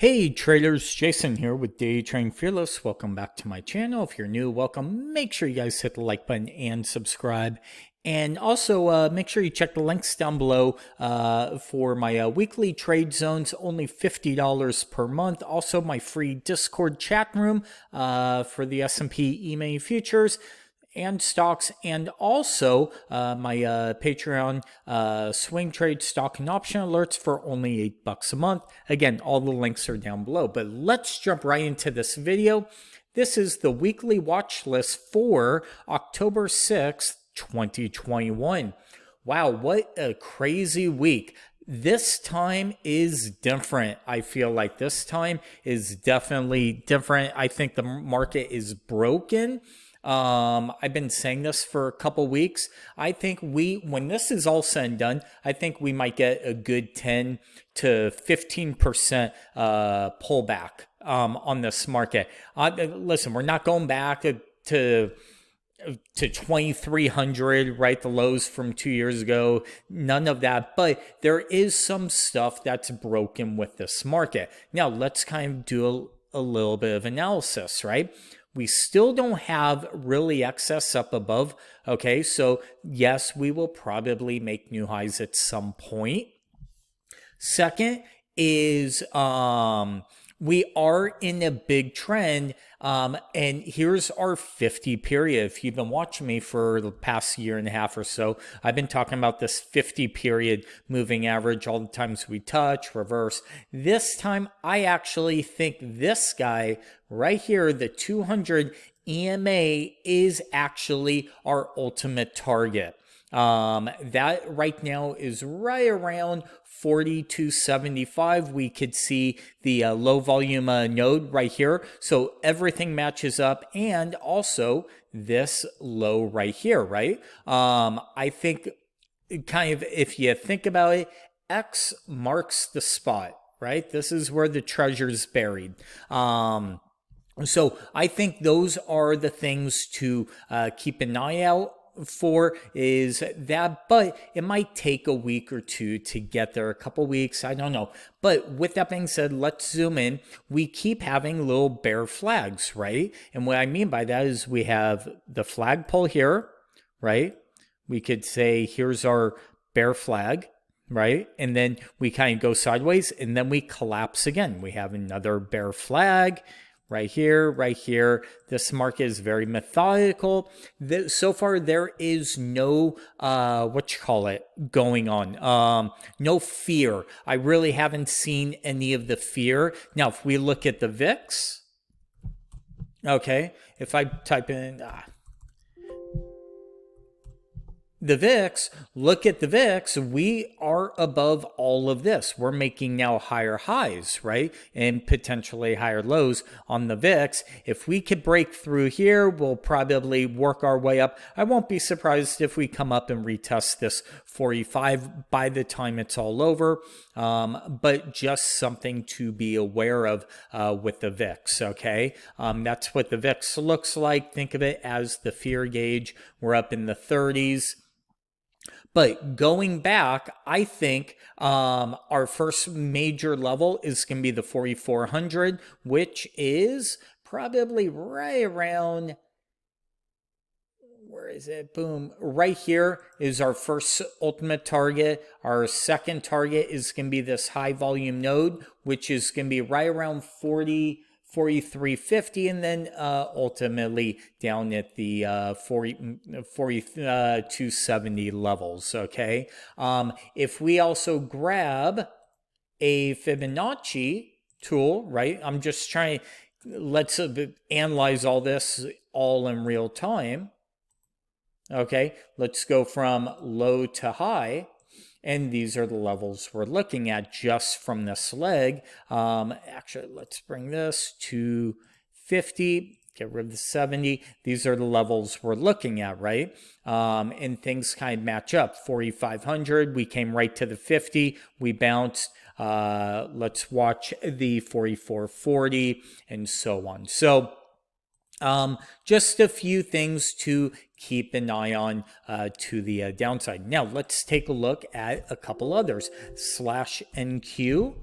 Hey traders, Jason here with Day Trading Fearless. Welcome back to my channel. If you're new, welcome. Make sure you guys hit the like button and subscribe. And also make sure you check the links down below for my weekly trade zones, only $50 per month. Also my free Discord chat room for the S&P Emini futures and stocks, and also my Patreon swing trade stock and option alerts for only $8 a month. Again, all the links are down below, but let's jump right into this video. This is the weekly watch list for October 6th, 2021. Wow, what a crazy week. This time is different. I feel like this time is definitely different. I think the market is broken. I've been saying this for a couple weeks. I think when this is all said and done, I think we might get a good 10 to 15% pullback on this market. Listen, we're not going back to 2300, right? The lows from 2 years ago, none of that, but there is some stuff that's broken with this market. Now let's kind of do a little bit of analysis, right? We still don't have really excess up above. Okay, so yes, we will probably make new highs at some point. Second is we are in a big trend, and here's our 50 period. If you've been watching me for the past year and a half or so, I've been talking about this 50 period moving average all the times we touch, reverse. This time, I actually think this guy right here, the 200 EMA, is actually our ultimate target. That right now is right around 42.75. We could see the low volume node right here. So everything matches up, and also this low right here, right? I think kind of, if you think about it, X marks the spot, right? This is where the treasure's buried. So I think those are the things to keep an eye out for, is that, but it might take a week or two to get there, a couple weeks, I don't know. But with that being said, let's zoom in. We keep having little bear flags, right? And what I mean by that is we have the flagpole here, right? We could say here's our bear flag, right? And then we kind of go sideways, and then we collapse again. We have another bear flag right here, right here. This market is very methodical. So far, there is no, going on. No fear. I really haven't seen any of the fear. Now, if we look at the VIX, okay, if I type in, the VIX, look at the VIX, we are above all of this. We're making now higher highs, right? And potentially higher lows on the VIX. If we could break through here, we'll probably work our way up. I won't be surprised if we come up and retest this 45 by the time it's all over. But just something to be aware of with the VIX, okay? That's what the VIX looks like. Think of it as the fear gauge. We're up in the 30s. But going back, I think our first major level is going to be the 4,400, which is probably right around, where is it? Boom. Right here is our first ultimate target. Our second target is going to be this high volume node, which is going to be right around 43.50, and then ultimately down at the 42.70 levels, okay? If we also grab a Fibonacci tool, right? I'm just trying, let's analyze all this all in real time. Okay, let's go from low to high. And these are the levels we're looking at just from this leg. Actually, let's bring this to 50, get rid of the 70. These are the levels we're looking at, right? And things kind of match up. 4,500, we came right to the 50, we bounced. Let's watch the 44.40 and so on. So just a few things to keep an eye on to the downside. Now let's take a look at a couple others. /NQ,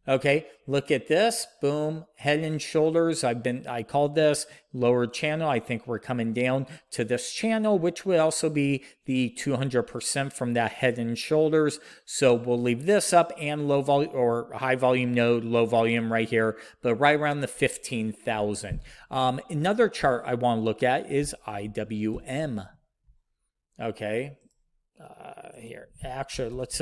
Okay, look at this, boom, head and shoulders. I called this lower channel. I think we're coming down to this channel, which would also be the 200% from that head and shoulders. So we'll leave this up and low volume or high volume node, low volume right here, but right around the 15,000. Another chart I want to look at is IWM. Okay, here, actually, let's,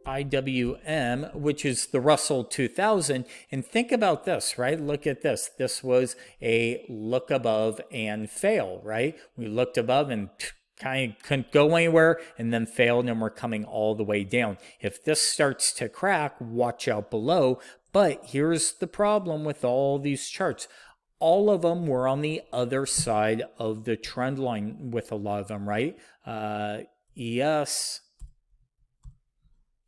IWM, which is the Russell 2000. And think about this, right? Look at this. This was a look above and fail, right? We looked above and kind of couldn't go anywhere and then failed, and we're coming all the way down. If this starts to crack, watch out below. But here's the problem with all these charts. All of them were on the other side of the trend line with a lot of them, right? ES.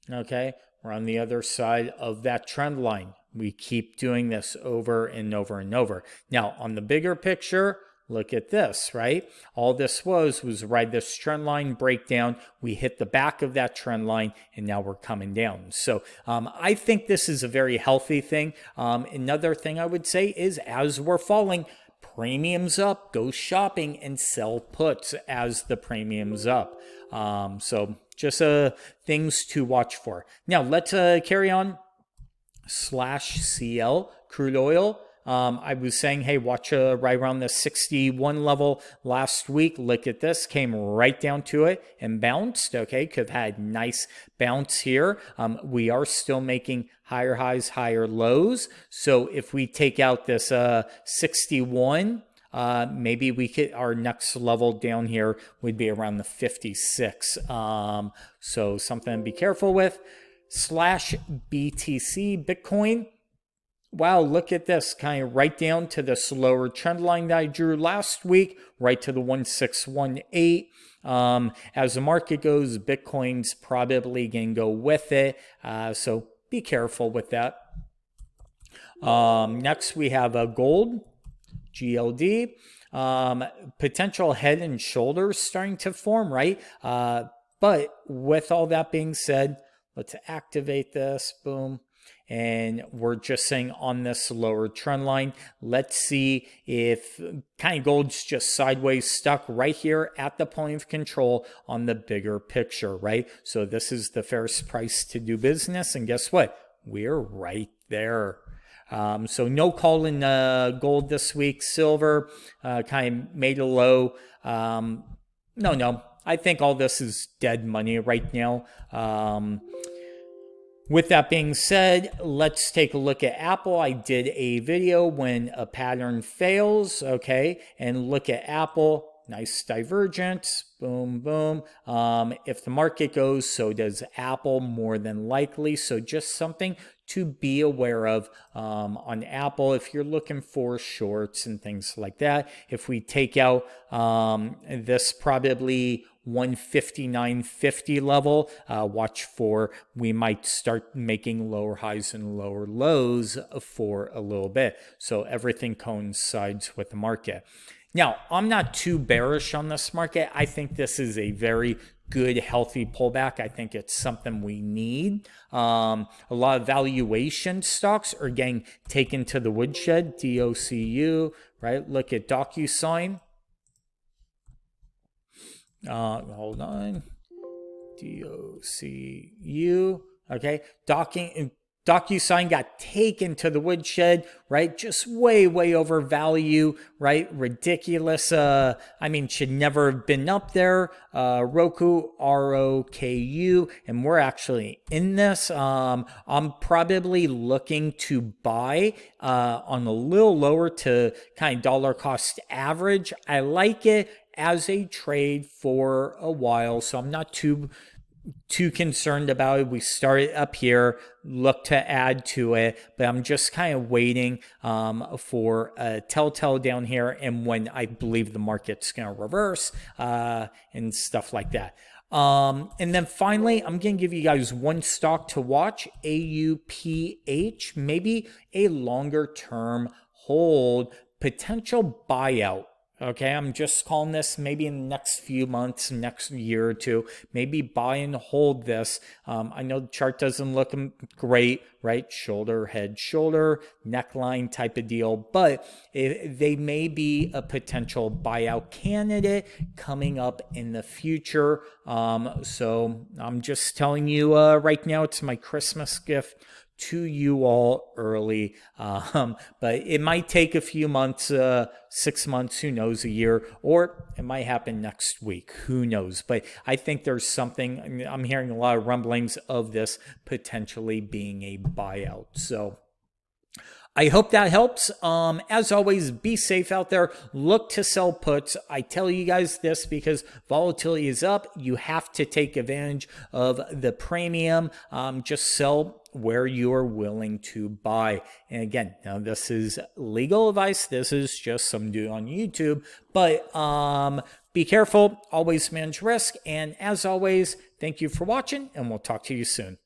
Okay, we're on the other side of that trend line. We keep doing this over and over and over. Now, on the bigger picture, look at this, right? All this was ride this trend line breakdown. We hit the back of that trend line, and now we're coming down. So I think this is a very healthy thing. Another thing I would say is as we're falling, premiums up, go shopping and sell puts as the premiums up. So just things to watch for. Now let's carry on. /CL crude oil. I was saying, hey, watch right around the 61 level last week. Look at this, came right down to it and bounced. Okay, could have had nice bounce here. We are still making higher highs, higher lows. So if we take out this 61, maybe we could, our next level down here would be around the 56. So something to be careful with. /BTC Bitcoin. Wow, look at this, kind of right down to the slower trend line that I drew last week, right to the 1618. As the market goes, Bitcoin's probably going to go with it. So be careful with that. Next, we have gold, GLD. Potential head and shoulders starting to form, right? But with all that being said, let's activate this. Boom. And we're just saying on this lower trend line, let's see if kind of gold's just sideways stuck right here at the point of control on the bigger picture, right? So this is the fairest price to do business. And guess what? We're right there. So no call in gold this week. Silver kind of made a low. No. I think all this is dead money right now. With that being said, let's take a look at Apple. I did a video when a pattern fails, okay, and look at Apple. Nice divergence, boom, boom. If the market goes, so does Apple more than likely. So just something to be aware of on Apple if you're looking for shorts and things like that. If we take out this probably 159.50 level, watch for, we might start making lower highs and lower lows for a little bit. So everything coincides with the market. Now, I'm not too bearish on this market. I think this is a very good, healthy pullback. I think it's something we need. A lot of valuation stocks are getting taken to the woodshed, DOCU, right? Look at DocuSign. Hold on. DOCU. Okay. DocuSign got taken to the woodshed, right? Just way overvalue, right? Ridiculous. I mean, should never have been up there. Roku, ROKU, and we're actually in this. I'm probably looking to buy on a little lower to kind of dollar cost average. I like it as a trade for a while, so I'm not too concerned about it. We started up here, look to add to it, but I'm just kind of waiting for a telltale down here and when I believe the market's going to reverse and stuff like that. And then finally, I'm going to give you guys one stock to watch, AUPH, maybe a longer term hold, potential buyout. Okay, I'm just calling this maybe in the next few months, next year or two, maybe buy and hold this. I know the chart doesn't look great, right? Shoulder, head, shoulder, neckline type of deal, but they may be a potential buyout candidate coming up in the future. So I'm just telling you right now, it's my Christmas gift to you all early. But it might take a few months, 6 months, who knows, a year, or it might happen next week. Who knows? But I think there's something, I'm hearing a lot of rumblings of this potentially being a buyout. So I hope that helps. As always, be safe out there. Look to sell puts. I tell you guys this because volatility is up. You have to take advantage of the premium. Just sell where you're willing to buy. And again, now this is legal advice. This is just some dude on YouTube. But be careful. Always manage risk. And as always, thank you for watching, and we'll talk to you soon.